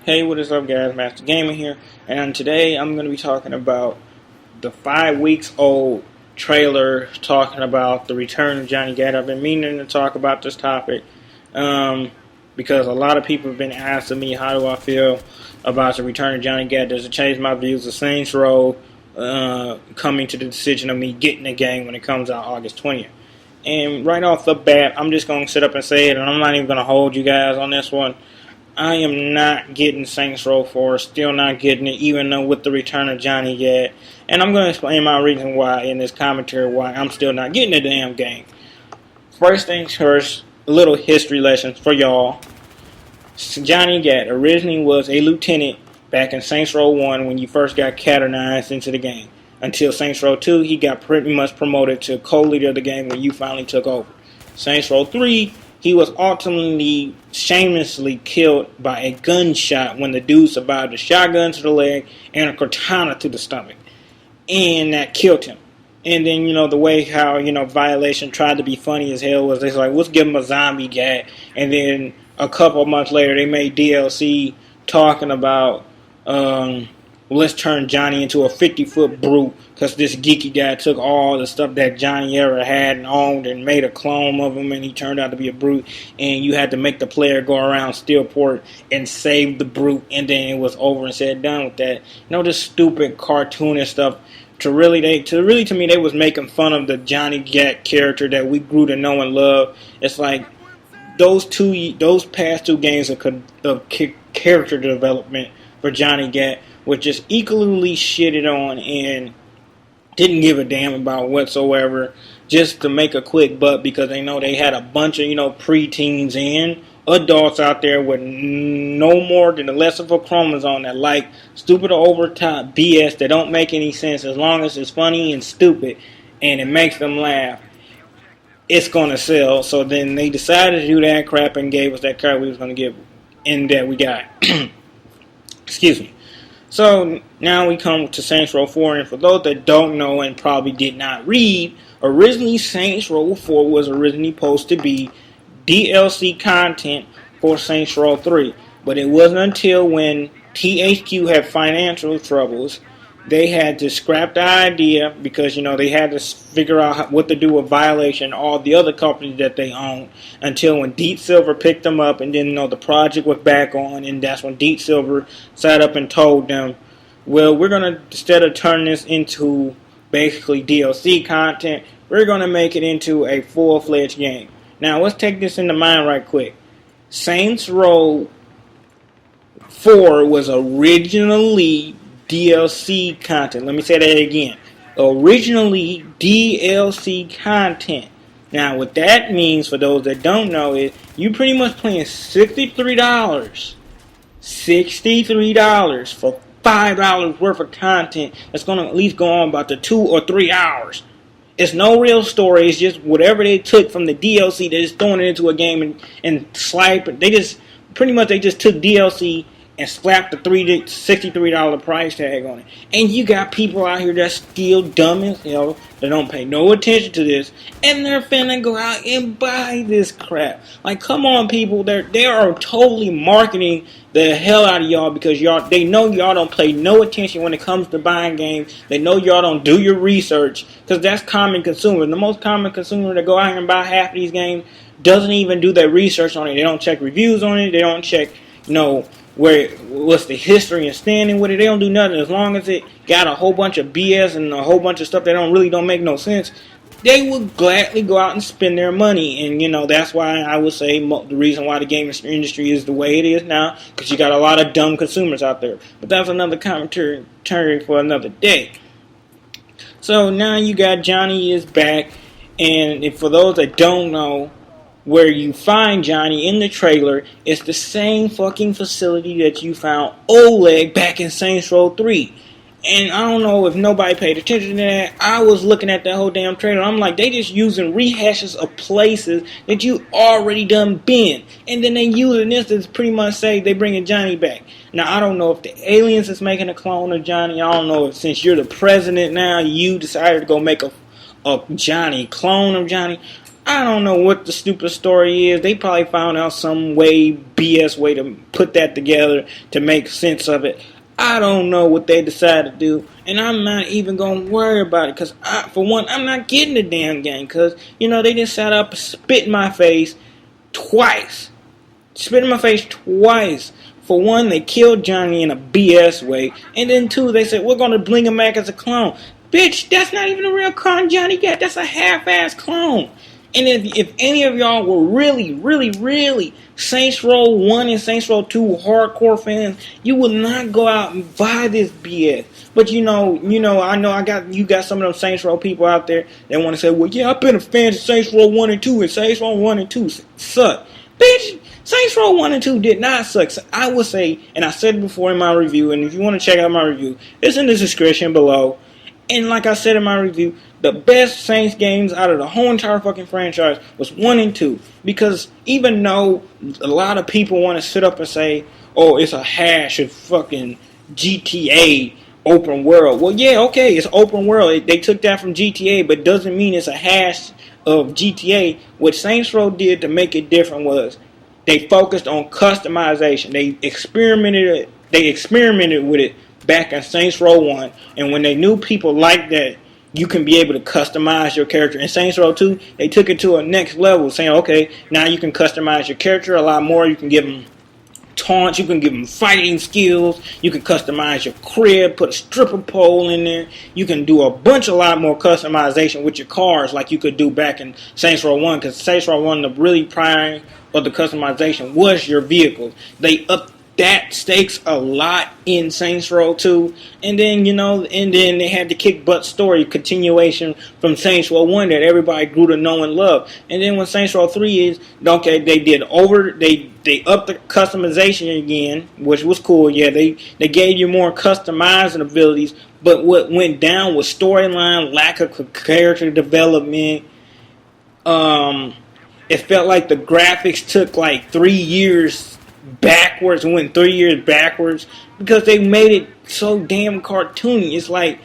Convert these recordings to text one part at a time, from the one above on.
Hey, what is up, guys? Master Gamer here, and today I'm going to be talking about the 5 weeks old trailer talking about the return of Johnny Gat. I've been meaning to talk about this topic because a lot of people have been asking me how do I feel about the return of Johnny Gat. Does it change my views of Saints Row coming to the decision of me getting the game when it comes out August 20th? And right off the bat, I'm just going to sit up and say it, and I'm not even going to hold you guys on this one. I am not getting Saints Row 4, still not getting it, even though with the return of Johnny Gat. And I'm going to explain my reason why in this commentary, why I'm still not getting the damn game. First things first, a little history lesson for y'all. Johnny Gat originally was a lieutenant back in Saints Row 1 when you first got canonized into the game. Until Saints Row 2, he got pretty much promoted to co-leader of the game when you finally took over. Saints Row 3, he was ultimately shamelessly killed by a gunshot when the dude survived a shotgun to the leg and a katana to the stomach. And that killed him. And then, the way how, Violation tried to be funny as hell was they like, let's give him a zombie Gat. And then a couple of months later, they made DLC talking about, let's turn Johnny into a 50-foot brute because this geeky guy took all the stuff that Johnny ever had and owned and made a clone of him, and he turned out to be a brute, and you had to make the player go around Steelport and save the brute, and then it was over and said done with that. This stupid cartoonish stuff. To me, they was making fun of the Johnny Gat character that we grew to know and love. It's like those past two games of character development for Johnny Gat were just equally shitted on and didn't give a damn about whatsoever, just to make a quick buck because they know they had a bunch of preteens and adults out there with no more than the less of a chromosome that like stupid or over top BS that don't make any sense. As long as it's funny and stupid and it makes them laugh, it's gonna sell. So then they decided to do that crap and gave us that crap we was gonna give, and that we got. Excuse me. So now we come to Saints Row 4, and for those that don't know and probably did not read, originally Saints Row 4 was originally supposed to be DLC content for Saints Row 3, but it wasn't until when THQ had financial troubles, they had to scrap the idea because, they had to figure out what to do with Violation and all the other companies that they owned until when Deep Silver picked them up and then, the project was back on, and that's when Deep Silver sat up and told them, well, we're going to, instead of turning this into basically DLC content, we're going to make it into a full-fledged game. Now, let's take this into mind right quick. Saints Row 4 was originally DLC content. Let me say that again. Originally DLC content. Now, what that means for those that don't know is you pretty much paying $63 for $5 worth of content that's going to at least go on about the 2 or 3 hours. It's no real story. It's just whatever they took from the DLC, they're just throwing it into a game and swipe it. They just took DLC and slapped the $63 price tag on it. And you got people out here that's still dumb as hell. They don't pay no attention to this. And they're finna go out and buy this crap. Like, come on, people. They are totally marketing the hell out of y'all because they know y'all don't pay no attention when it comes to buying games. They know y'all don't do your research because that's common consumers. The most common consumer that go out here and buy half of these games doesn't even do their research on it. They don't check reviews on it. They don't check, what's the history and standing with it. They don't do nothing. As long as it got a whole bunch of BS and a whole bunch of stuff that don't make no sense, they would gladly go out and spend their money. And, that's why I would say the reason why the gaming industry is the way it is now, because you got a lot of dumb consumers out there. But that's another commentary for another day. So now you got Johnny is back, and for those that don't know, where you find Johnny in the trailer, it's the same fucking facility that you found Oleg back in Saints Row 3. And I don't know if nobody paid attention to that. I was looking at that whole damn trailer. I'm like, they just using rehashes of places that you already done been. And then they using this to pretty much say they bringing Johnny back. Now, I don't know if the aliens is making a clone of Johnny. I don't know if since you're the president now, you decided to go make a Johnny clone of Johnny. I don't know what the stupid story is. They probably found out some way, BS way to put that together to make sense of it. I don't know what they decided to do, and I'm not even going to worry about it, because, for one, I'm not getting the damn game, because, they just sat up and spit in my face twice. Spit in my face twice. For one, they killed Johnny in a BS way, and then two, they said, we're going to bring him back as a clone. Bitch, that's not even a real clone Johnny got. That's a half-ass clone. And if any of y'all were really, really, really Saints Row 1 and Saints Row 2 hardcore fans, you would not go out and buy this BS. But I know you got some of them Saints Row people out there that want to say, well, yeah, I've been a fan of Saints Row 1 and 2, and Saints Row 1 and 2 suck. Bitch, Saints Row 1 and 2 did not suck. So I would say, and I said it before in my review, and if you want to check out my review, it's in the description below. And like I said in my review, the best Saints games out of the whole entire fucking franchise was 1 and 2. Because even though a lot of people want to sit up and say, oh, it's a hash of fucking GTA open world. Well, yeah, okay, it's open world. They took that from GTA, but doesn't mean it's a hash of GTA. What Saints Row did to make it different was they focused on customization. They experimented with it back in Saints Row 1, and when they knew people like that, you can be able to customize your character. In Saints Row 2, they took it to a next level, saying, okay, now you can customize your character a lot more. You can give them taunts, you can give them fighting skills, you can customize your crib, put a stripper pole in there, you can do a lot more customization with your cars like you could do back in Saints Row 1, because Saints Row 1, the really prime of the customization was your vehicles. They upped that stakes a lot in Saints Row 2, and then they had the kick butt story continuation from Saints Row 1 that everybody grew to know and love. And then when Saints Row 3 is, okay, they upped the customization again, which was cool. Yeah, they gave you more customizing abilities, but what went down was storyline, lack of character development. It felt like the graphics took like 3 years backwards and went 3 years backwards because they made it so damn cartoony. It's like,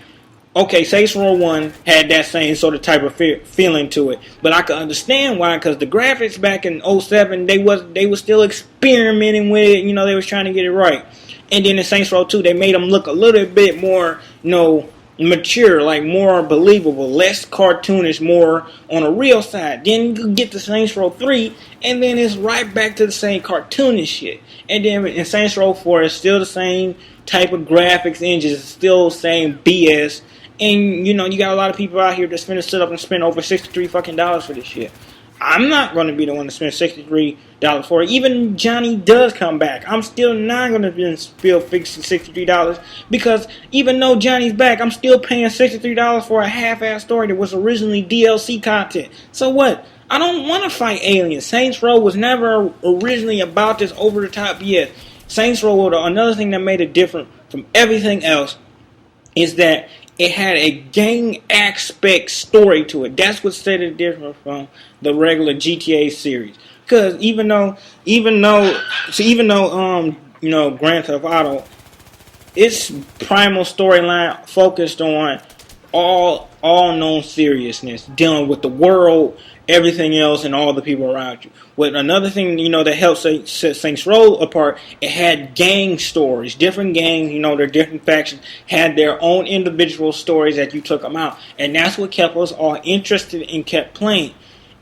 okay, Saints Row 1 had that same sort of type of feeling to it, but I could understand why, because the graphics back in 07, they was still experimenting with it. They was trying to get it right. And then in Saints Row 2, they made them look a little bit more, mature, like more believable, less cartoonish, more on a real side. Then you get to Saints Row 3, and then it's right back to the same cartoonish shit. And then in Saints Row 4, it's still the same type of graphics engine, it's still the same BS. And you got a lot of people out here that's finna sit up and spend over $63 fucking dollars for this shit. I'm not going to be the one to spend $63 for it. Even Johnny does come back, I'm still not going to feel $63, because even though Johnny's back, I'm still paying $63 for a half-ass story that was originally DLC content. So what? I don't want to fight aliens. Saints Row was never originally about this over-the-top BS. Saints Row, another thing that made it different from everything else, is that it had a gang aspect story to it. That's what set it different from the regular GTA series. Because even though Grand Theft Auto, its primal storyline focused on all known seriousness, dealing with the world, everything else, and all the people around you. With another thing, that helped set Saints Row apart, it had gang stories. Different gangs, their different factions had their own individual stories that you took them out. And that's what kept us all interested and kept playing.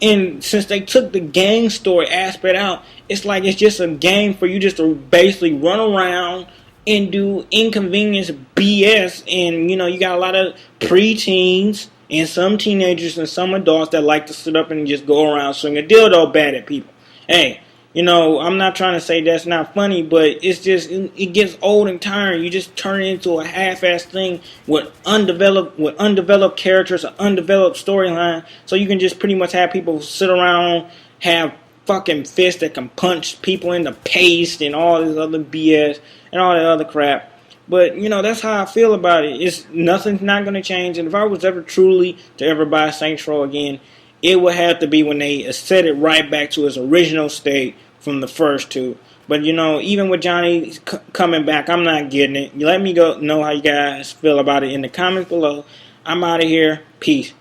And since they took the gang story aspect out, it's like it's just a game for you just to basically run around and do inconvenience BS. And, you got a lot of preteens and some teenagers and some adults that like to sit up and just go around swing a dildo bad at people. Hey, I'm not trying to say that's not funny, but it's just, it gets old and tiring. You just turn it into a half-assed thing with undeveloped characters, an undeveloped storyline, so you can just pretty much have people sit around, have fucking fists that can punch people in the paste and all this other BS and all that other crap. But, that's how I feel about it. Nothing's not going to change. And if I was ever truly to ever buy Saints Row again, it would have to be when they set it right back to its original state from the first two. But, even with Johnny coming back, I'm not getting it. Let me know how you guys feel about it in the comments below. I'm out of here. Peace.